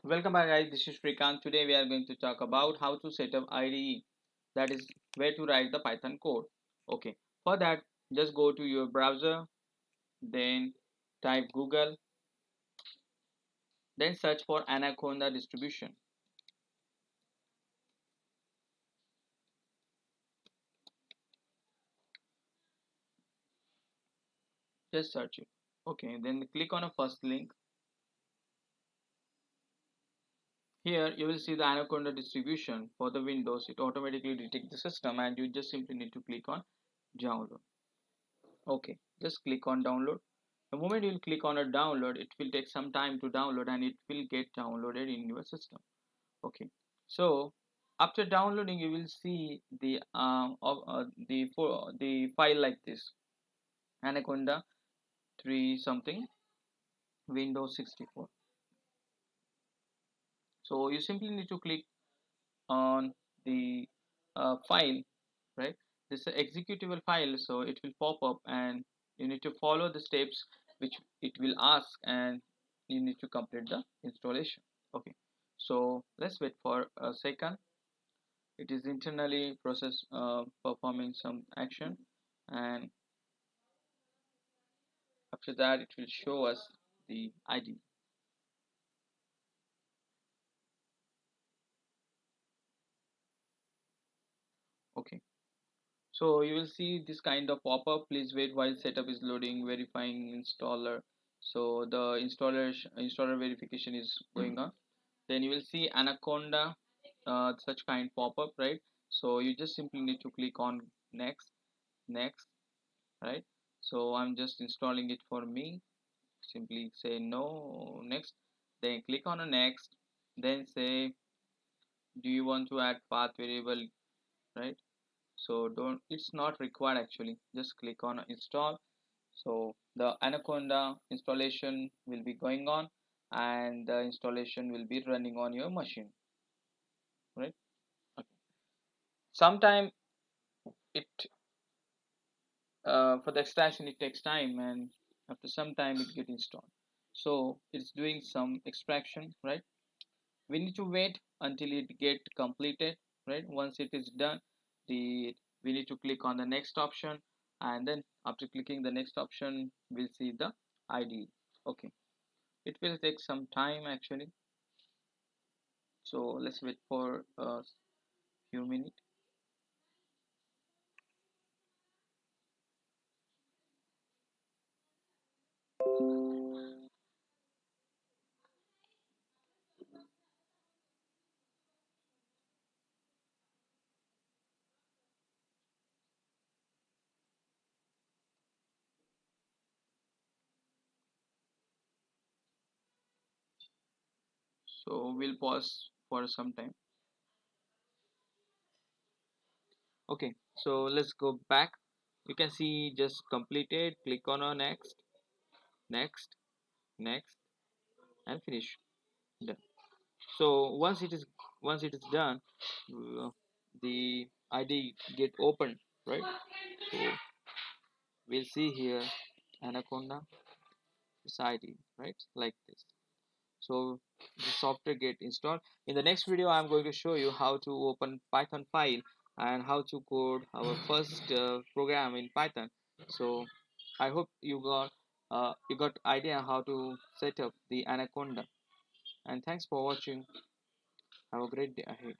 Welcome back guys, this is Shrikant. Today we are going to talk about how to set up IDE, that is where to write the Python code. Okay, for that just go to your browser, then type Google, then search for Anaconda distribution. Just search it. Okay, then click on a first link. Here you will see the Anaconda distribution for the Windows. It automatically detects the system and you just simply need to click on download. Okay, just click on download. The moment you click on a download, it will take some time to download and it will get downloaded in your system. Okay, so after downloading, you will see the file like this, Anaconda 3 something Windows 64. So you simply need to click on the file, right? This is an executable file, so it will pop up and you need to follow the steps which it will ask and you need to complete the installation. Okay, so let's wait for a second. It is internally process performing some action, and after that it will show us the ID. Okay, so you will see this kind of pop-up. Please wait while setup is loading, verifying installer. So the installer verification is going on. Then you will see Anaconda, such kind pop-up, right? So you just simply need to click on next, next, right? So I'm just installing it for me. Simply say no, next, then click on a next, then say do you want to add path variable, right? So don't, it's not required actually, just click on install. So the Anaconda installation will be going on and the installation will be running on your machine, right? Okay. Sometime it for the extraction it takes time and after some time it get installed. So it's doing some extraction, right? We need to wait until it get completed, right? Once it is done, the we need to click on the next option, and then after clicking the next option we'll see the ID. Okay, it will take some time actually, so let's wait for a few minutes. So we'll pause for some time. Okay, so let's go back. You can see just completed. Click on a next, next, next, and finish. Done. So once it is done, uh, the ID get opened, right? So we'll see here Anaconda is ID, right? Like this. So the software get installed. In the next video, I'm going to show you how to open Python file and how to code our first program in Python. So I hope you got idea how to set up the Anaconda. And thanks for watching. Have a great day ahead.